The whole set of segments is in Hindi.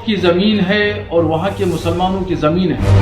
की जमीन है और वहां के मुसलमानों की जमीन है।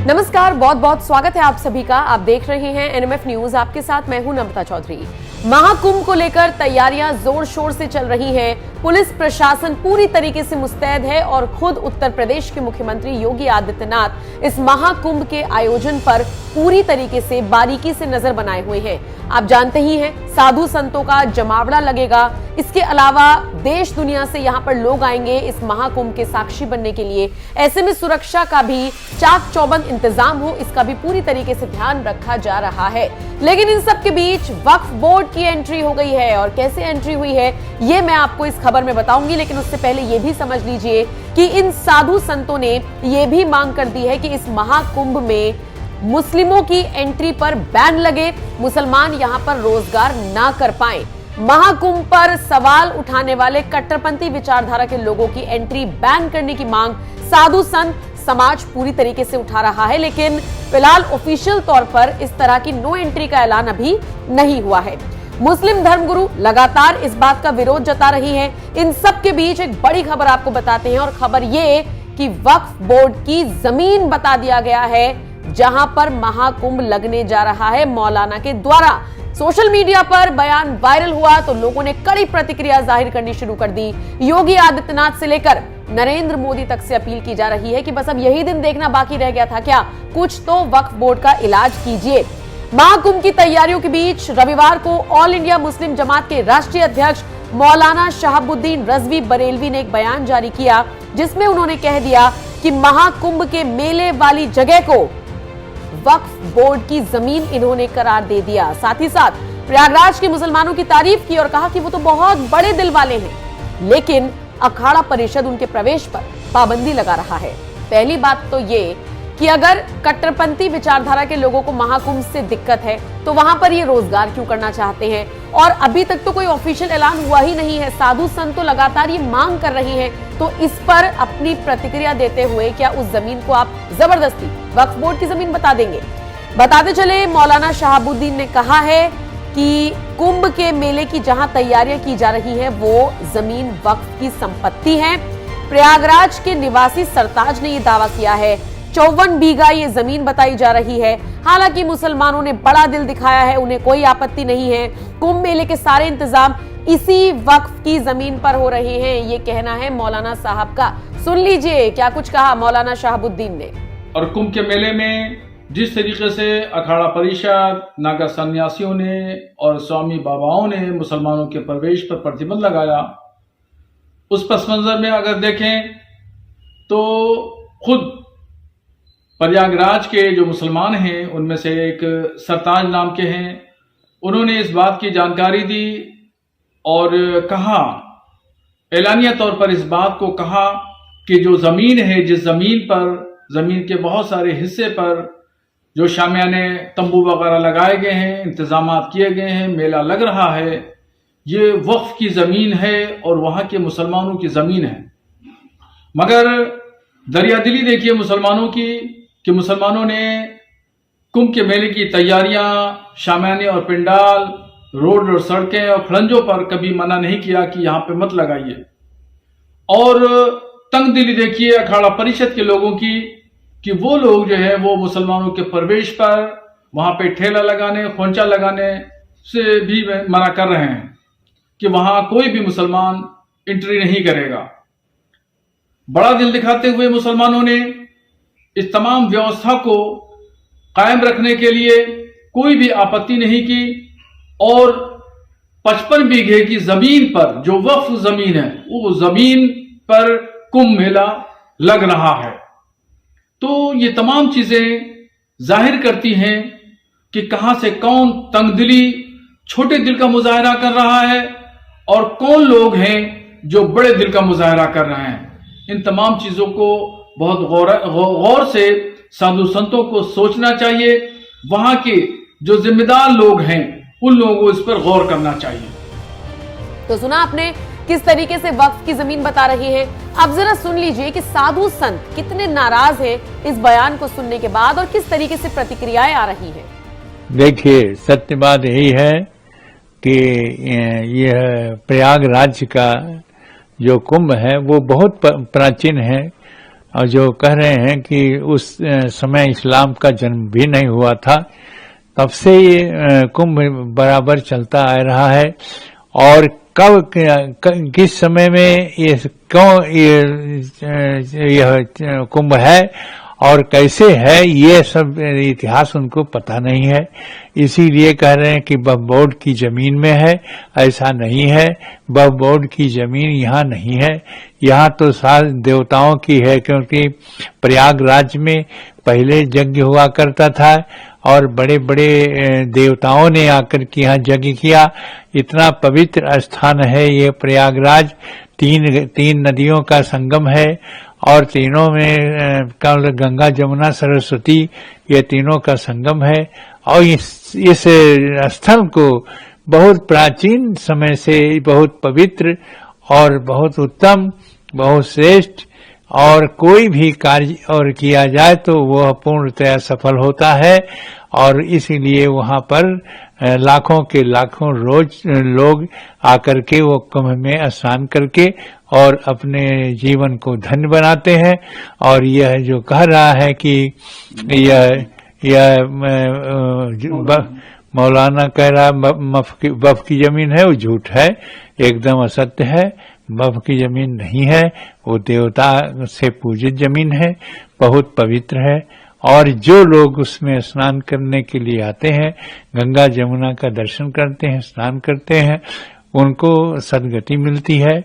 नमस्कार, बहुत बहुत स्वागत है आप सभी का। आप देख रहे हैं एनएमएफ न्यूज। आपके साथ मैं हूं नम्रता चौधरी। महाकुंभ को लेकर तैयारियां जोर शोर से चल रही हैं। पुलिस प्रशासन पूरी तरीके से मुस्तैद है और खुद उत्तर प्रदेश के मुख्यमंत्री योगी आदित्यनाथ इस महाकुंभ के आयोजन पर पूरी तरीके से बारीकी से नजर बनाए हुए हैं। आप जानते ही हैं, साधु संतों का जमावड़ा लगेगा। इसके अलावा देश दुनिया से यहाँ पर लोग आएंगे इस महाकुंभ के साक्षी बनने के लिए। ऐसे में सुरक्षा का भी चाक चौबंद इंतजाम हो, इसका भी पूरी तरीके से ध्यान रखा जा रहा है। लेकिन इन सब के बीच वक्फ बोर्ड की एंट्री हो गई है और कैसे एंट्री हुई है ये मैं आपको इस खबर में बताऊंगी। लेकिन उससे पहले ये भी समझ लीजिए कि इन साधु संतों ने ये भी मांग कर दी है कि इस महाकुंभ में मुस्लिमों की एंट्री पर बैन लगे, मुसलमान यहां पर रोजगार ना कर पाएं। महाकुंभ पर सवाल उठाने वाले कट्टरपंथी विचारधारा के लोगों की एंट्री बैन करने की मांग साधु संत समाज पूरी तरीके से उठा रहा है। लेकिन फिलहाल ऑफिशियल तौर पर इस तरह की नो एंट्री का ऐलान अभी नहीं हुआ है। मुस्लिम धर्मगुरु लगातार इस बात का विरोध जता रही हैं। इन सब के बीच एक बड़ी खबर आपको बताते हैं और खबर ये कि वक्फ बोर्ड की जमीन बता दिया गया है जहां पर महाकुंभ लगने जा रहा है मौलाना के द्वारा। सोशल मीडिया पर बयान वायरल हुआ तो लोगों ने कड़ी प्रतिक्रिया जाहिर करनी शुरू कर दी। योगी आदित्यनाथ से लेकर नरेंद्र मोदी तक से अपील की जा रही है कि बस अब यही दिन देखना बाकी रह गया था क्या, कुछ तो वक्फ बोर्ड का इलाज कीजिए। महाकुंभ की तैयारियों के बीच रविवार को ऑल इंडिया मुस्लिम जमात के राष्ट्रीय अध्यक्ष मौलाना शहाबुद्दीन रजवी बरेलवी ने एक बयान जारी किया जिसमें उन्होंने कह दिया कि महाकुंभ के मेले वाली जगह को वक्फ बोर्ड की जमीन इन्होंने करार दे दिया। साथ ही साथ प्रयागराज के मुसलमानों की तारीफ की और कहा कि वो तो बहुत बड़े दिल वाले हैं, लेकिन अखाड़ा परिषद उनके प्रवेश पर पाबंदी लगा रहा है। पहली बात तो ये कि अगर कट्टरपंथी विचारधारा के लोगों को महाकुंभ से दिक्कत है तो वहां पर ये रोजगार क्यों करना चाहते हैं, और अभी तक तो कोई ऑफिशियल ऐलान हुआ ही नहीं है। साधु संत तो लगातार ये मांग कर रही हैं, तो इस पर अपनी प्रतिक्रिया देते हुए क्या उस जमीन को आप जबरदस्ती वक्फ बोर्ड की जमीन बता देंगे? बताते चले, मौलाना शहाबुद्दीन ने कहा है कि कुंभ के मेले की जहां तैयारियां की जा रही हैं वो जमीन वक्फ की संपत्ति है। प्रयागराज के निवासी सरताज ने यह दावा किया है। 54 बीघा ये जमीन बताई जा रही है। हालांकि मुसलमानों ने बड़ा दिल दिखाया है, उन्हें कोई आपत्ति नहीं है। कुंभ मेले के सारे इंतजाम इसी वक्फ की जमीन पर हो रहे हैं, ये कहना है मौलाना साहब का। सुन लीजिए क्या कुछ कहा मौलाना शहाबुद्दीन ने। और कुंभ के मेले में जिस तरीके से अखाड़ा परिषद, नागा सन्यासियों ने और स्वामी बाबाओं ने मुसलमानों के प्रवेश पर प्रतिबंध लगाया, उस पस मंजर में अगर देखें तो खुद प्रयागराज के जो मुसलमान हैं उनमें से एक सरताज नाम के हैं, उन्होंने इस बात की जानकारी दी और कहा, एलानिया तौर पर इस बात को कहा कि जो जमीन है, जिस जमीन पर, जमीन के बहुत सारे हिस्से पर जो शामियाने तंबू वगैरह लगाए गए हैं, इंतजामात किए गए हैं, मेला लग रहा है, ये वक्फ की जमीन है और वहां के मुसलमानों की जमीन है। मगर दरियादिली देखिए मुसलमानों की कि मुसलमानों ने कुंभ के मेले की तैयारियां, शामियाने और पिंडाल, रोड और सड़कें और खड़ंजों पर कभी मना नहीं किया कि यहां पे मत लगाइए। और तंग दिली देखिए अखाड़ा परिषद के लोगों की कि वो लोग जो है वो मुसलमानों के प्रवेश पर वहां पे ठेला लगाने, खोंचा लगाने से भी मना कर रहे हैं कि वहां कोई भी मुसलमान एंट्री नहीं करेगा। बड़ा दिल दिखाते हुए मुसलमानों ने इस तमाम व्यवस्था को कायम रखने के लिए कोई भी आपत्ति नहीं की और 55 बीघे की जमीन पर, जो वक्फ जमीन है, वो जमीन पर कुंभ मेला लग रहा है। तो ये तमाम चीजें जाहिर करती हैं कि कहां से कौन तंगदिली, छोटे दिल का मुजाहरा कर रहा है और कौन लोग हैं जो बड़े दिल का मुजाहरा कर रहे हैं। इन तमाम चीजों को बहुत गौर से साधु संतों को सोचना चाहिए। वहां के जो जिम्मेदार लोग हैं उन लोगों को इस पर गौर करना चाहिए। तो सुना आपने किस तरीके से वक्फ की जमीन बता रही है। अब जरा सुन लीजिए कि साधु संत कितने नाराज हैं इस बयान को सुनने के बाद और किस तरीके से प्रतिक्रियाएं आ रही हैं। देखिए, सत्य बात यही है, कि यह प्रयागराज का जो कुंभ है वो बहुत प्राचीन है, और जो कह रहे हैं कि उस समय इस्लाम का जन्म भी नहीं हुआ था, तब से ये कुंभ बराबर चलता आ रहा है। और कब किस समय में ये क्यों यह कुंभ है और कैसे है, ये सब इतिहास उनको पता नहीं है। इसीलिए कह रहे हैं कि वक्फ बोर्ड की जमीन में है, ऐसा नहीं है। वक्फ बोर्ड की जमीन यहाँ नहीं है, यहाँ तो सारे देवताओं की है, क्योंकि प्रयागराज में पहले यज्ञ हुआ करता था और बड़े बड़े देवताओं ने आकर के यहाँ यज्ञ किया। इतना पवित्र स्थान है ये प्रयागराज, तीन नदियों का संगम है, और तीनों में गंगा जमुना सरस्वती, ये तीनों का संगम है। और इस स्थल को बहुत प्राचीन समय से बहुत पवित्र और बहुत उत्तम, बहुत श्रेष्ठ, और कोई भी कार्य और किया जाए तो वह पूर्णतया सफल होता है। और इसीलिए वहां पर लाखों के लाखों रोज लोग आकर के वो कुंभ में स्नान करके और अपने जीवन को धन्य बनाते हैं। और यह जो कह रहा है कि यह मौलाना कह रहा वक्फ की जमीन है, वो झूठ है, एकदम असत्य है। वक्फ की जमीन नहीं है, वो देवता से पूजित जमीन है, बहुत पवित्र है। और जो लोग उसमें स्नान करने के लिए आते हैं, गंगा जमुना का दर्शन करते हैं, स्नान करते हैं, उनको सद्गति मिलती है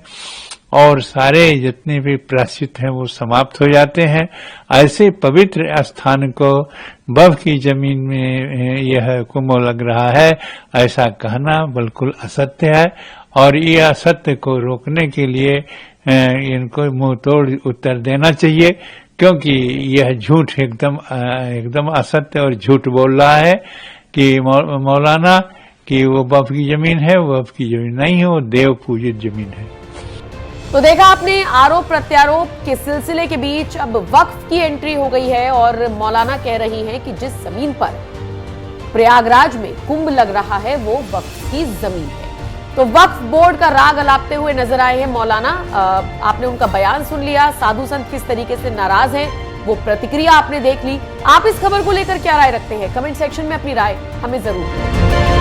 और सारे जितने भी प्रायश्चित हैं वो समाप्त हो जाते हैं। ऐसे पवित्र स्थान को वक्फ की जमीन में यह कुंभ लग रहा है, ऐसा कहना बिल्कुल असत्य है। और ये असत्य को रोकने के लिए इनको मुंह तोड़ उत्तर देना चाहिए, क्योंकि यह झूठ एकदम असत्य और झूठ बोल रहा है कि मौलाना कि वो वक्फ की जमीन है, वो वक्फ की जमीन नहीं है, वो देव पूजित जमीन है। तो देखा आपने, आरोप प्रत्यारोप के सिलसिले के बीच अब वक्फ की एंट्री हो गई है और मौलाना कह रही हैं कि जिस जमीन पर प्रयागराज में कुंभ लग रहा है वो वक्फ की जमीन है। तो वक्फ बोर्ड का राग अलापते हुए नजर आए हैं मौलाना। आपने उनका बयान सुन लिया, साधु संत किस तरीके से नाराज हैं वो प्रतिक्रिया आपने देख ली। आप इस खबर को लेकर क्या राय रखते हैं? कमेंट सेक्शन में अपनी राय हमें जरूर दें।